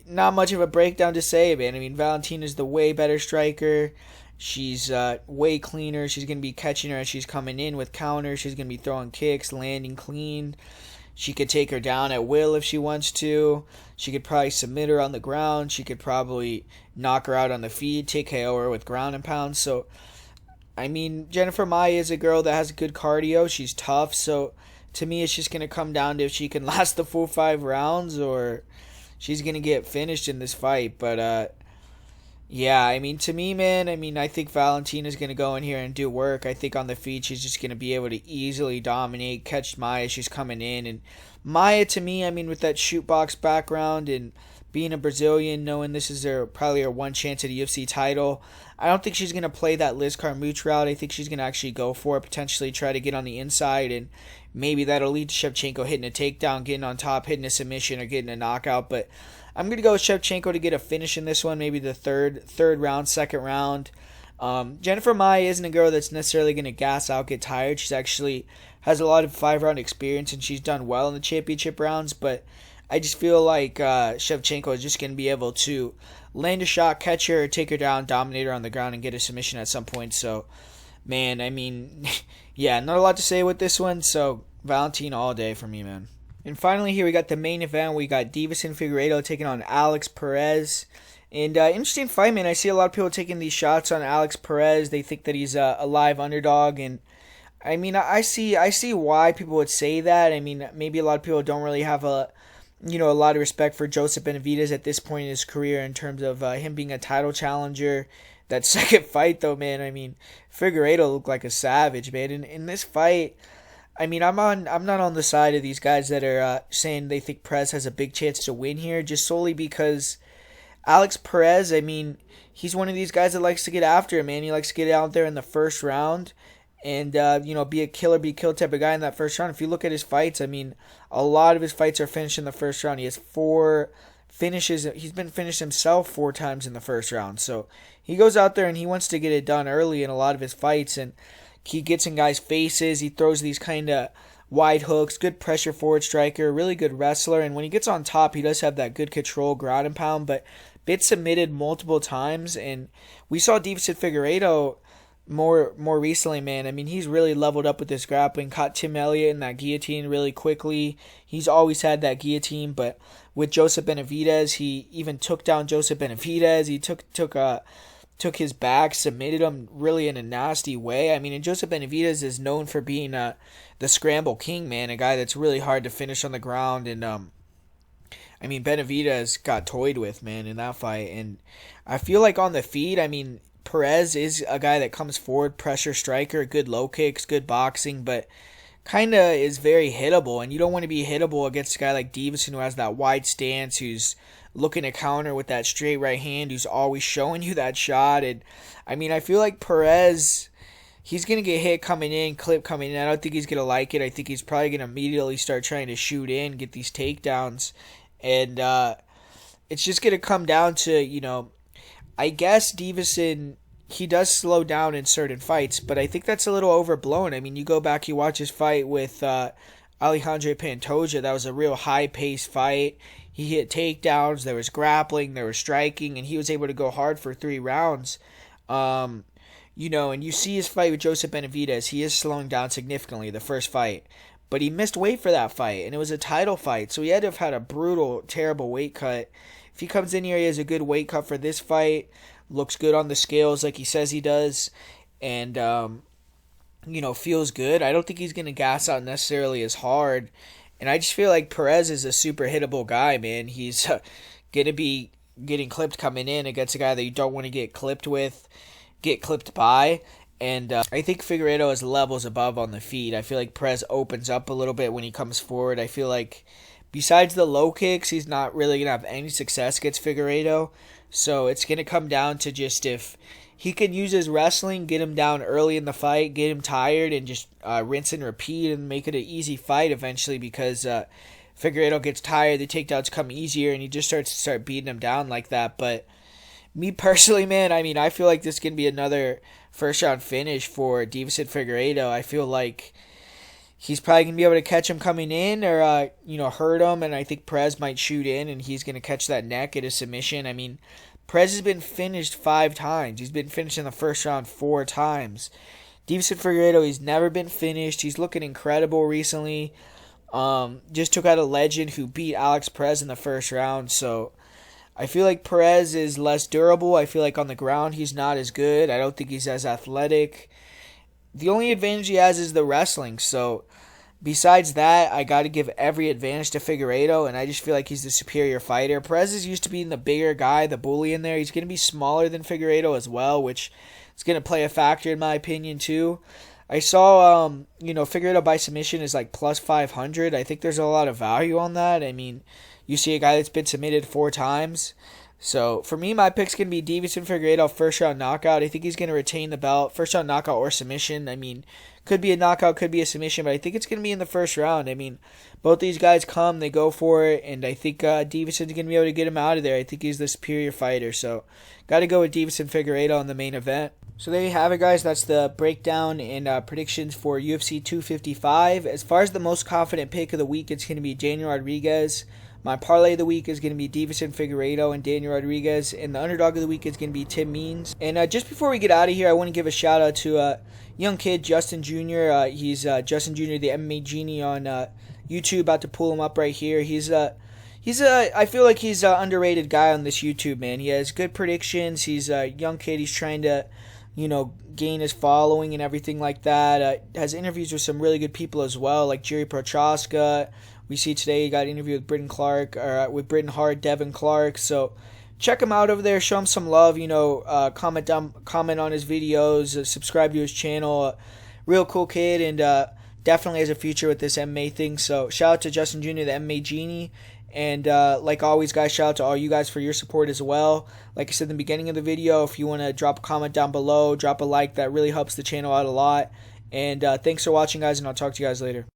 Not much of a breakdown to say, man. I mean, Valentina's the way better striker. She's way cleaner. She's going to be catching her as she's coming in with counters. She's going to be throwing kicks, landing clean. She could take her down at will if she wants to. She could probably submit her on the ground. She could probably knock her out on the feet, take KO her with ground and pound. So, I mean, Jennifer Maia is a girl that has good cardio. She's tough. So, to me, it's just going to come down to if she can last the full 5 rounds or she's going to get finished in this fight. But, yeah, I mean, to me, man, I mean, I think Valentina's going to go in here and do work. I think on the feet, she's just going to be able to easily dominate, catch Maia as she's coming in. And Maia, to me, I mean, with that shoot box background and being a Brazilian, knowing this is probably her one chance at a UFC title, I don't think she's going to play that Liz Carmouche route. I think she's going to actually go for it, potentially try to get on the inside, and maybe that'll lead to Shevchenko hitting a takedown, getting on top, hitting a submission, or getting a knockout. But I'm going to go with Shevchenko to get a finish in this one, maybe the third round, second round. Jennifer Maia isn't a girl that's necessarily going to gas out, get tired. She's actually has a lot of 5-round experience, and she's done well in the championship rounds. But I just feel like Shevchenko is just going to be able to land a shot, catch her, take her down, dominate her on the ground, and get a submission at some point. So, man, I mean, yeah, not a lot to say with this one. So, Valentina all day for me, man. And finally here we got the main event. We got Deiveson Figueiredo taking on Alex Perez. And interesting fight, man. I see a lot of people taking these shots on Alex Perez. They think that he's a live underdog. And, I mean, I see why people would say that. I mean, maybe a lot of people don't really have a lot of respect for Joseph Benavidez at this point in his career in terms of him being a title challenger. That second fight, though, man, I mean, Figueiredo looked like a savage, man. In this fight, I mean, I'm not on the side of these guys that are saying they think Perez has a big chance to win here, just solely because Alex Perez, I mean, he's one of these guys that likes to get after it, man. He likes to get out there in the first round and, be a killer, be killed type of guy in that first round. If you look at his fights, I mean, a lot of his fights are finished in the first round. He has 4 finishes. He's been finished himself 4 times in the first round. So he goes out there and he wants to get it done early in a lot of his fights, and he gets in guys' faces. He throws these kind of wide hooks, good pressure forward striker, really good wrestler. And when he gets on top, he does have that good control, ground and pound, but been submitted multiple times. And we saw Deiveson Figueiredo more recently, man. I mean, he's really leveled up with his grappling, caught Tim Elliott in that guillotine really quickly. He's always had that guillotine, but with Joseph Benavidez, he even took down Joseph Benavidez. He took his back, submitted him really in a nasty way. I mean, and Joseph Benavidez is known for being the scramble king, man, a guy that's really hard to finish on the ground. And I mean, Benavidez got toyed with, man, in that fight. And I feel like on the feet, I mean, Perez is a guy that comes forward, pressure striker, good low kicks, good boxing, but kind of is very hittable. And you don't want to be hittable against a guy like Deiveson, who has that wide stance, who's looking to counter with that straight right hand, who's always showing you that shot. And I mean, I feel like Perez, he's going to get hit coming in, clip coming in. I don't think he's going to like it. I think he's probably going to immediately start trying to shoot in, get these takedowns. And it's just going to come down to, you know, I guess Deiveson, he does slow down in certain fights, but I think that's a little overblown. I mean, you go back, you watch his fight with Alejandro Pantoja. That was a real high-paced fight. He hit takedowns, there was grappling, there was striking, and he was able to go hard for 3 rounds. You know, and you see his fight with Joseph Benavidez, he is slowing down significantly, the first fight. But he missed weight for that fight, and it was a title fight, so he had to have had a brutal, terrible weight cut. If he comes in here, he has a good weight cut for this fight, looks good on the scales like he says he does, and, you know, feels good. I don't think he's going to gas out necessarily as hard. And I just feel like Perez is a super hittable guy, man. He's going to be getting clipped coming in against a guy that you don't want to get clipped by. And I think Figueiredo is levels above on the feet. I feel like Perez opens up a little bit when he comes forward. I feel like besides the low kicks, he's not really going to have any success against Figueiredo. So it's going to come down to just if he can use his wrestling, get him down early in the fight, get him tired, and just rinse and repeat and make it an easy fight eventually, because Figueiredo gets tired, the takedowns come easier, and he just starts beating him down like that. But me personally, man, I mean, I feel like this is going to be another first-round finish for Deiveson Figueiredo. I feel like he's probably going to be able to catch him coming in or, you know, hurt him, and I think Perez might shoot in, and he's going to catch that neck at a submission. I mean, Perez has been finished 5 times. He's been finished in the first round 4 times. Deiveson Figueiredo, he's never been finished. He's looking incredible recently. Just took out a legend who beat Alex Perez in the first round. So I feel like Perez is less durable. I feel like on the ground he's not as good. I don't think he's as athletic. The only advantage he has is the wrestling. So besides that, I got to give every advantage to Figueiredo, and I just feel like he's the superior fighter. Perez is used to being the bigger guy, the bully in there. He's going to be smaller than Figueiredo as well, which is going to play a factor in my opinion too. I saw, you know, Figueiredo by submission is like plus 500. I think there's a lot of value on that. I mean, you see a guy that's been submitted 4 times. So for me, my pick's going to be Deiveson Figueiredo first round knockout. I think he's going to retain the belt, first round knockout or submission. I mean, could be a knockout, could be a submission, but I think it's going to be in the first round. I mean, both these guys come, they go for it, and I think Deiveson's going to be able to get him out of there. I think he's the superior fighter, so got to go with Deiveson Figueiredo in the main event. So there you have it, guys. That's the breakdown and predictions for UFC 255. As far as the most confident pick of the week, it's going to be Daniel Rodriguez. My parlay of the week is going to be Deiveson Figueiredo and Daniel Rodriguez. And the underdog of the week is going to be Tim Means. And just before we get out of here, I want to give a shout out to a young kid, Justin Jr. He's Justin Jr., the MMA Genie on YouTube. About to pull him up right here. I feel like he's an underrated guy on this YouTube, man. He has good predictions. He's a young kid. He's trying to, you know, gain his following and everything like that. Has interviews with some really good people as well, like Jerry Prochaska. We see today he got an interview with Britton Hart, Devin Clark. So check him out over there. Show him some love. You know, comment on his videos. Subscribe to his channel. Real cool kid, and definitely has a future with this MMA thing. So shout out to Justin Jr., the MMA Genie. And like always, guys, shout out to all you guys for your support as well. Like I said in the beginning of the video, if you want to drop a comment down below, drop a like. That really helps the channel out a lot. And thanks for watching, guys, and I'll talk to you guys later.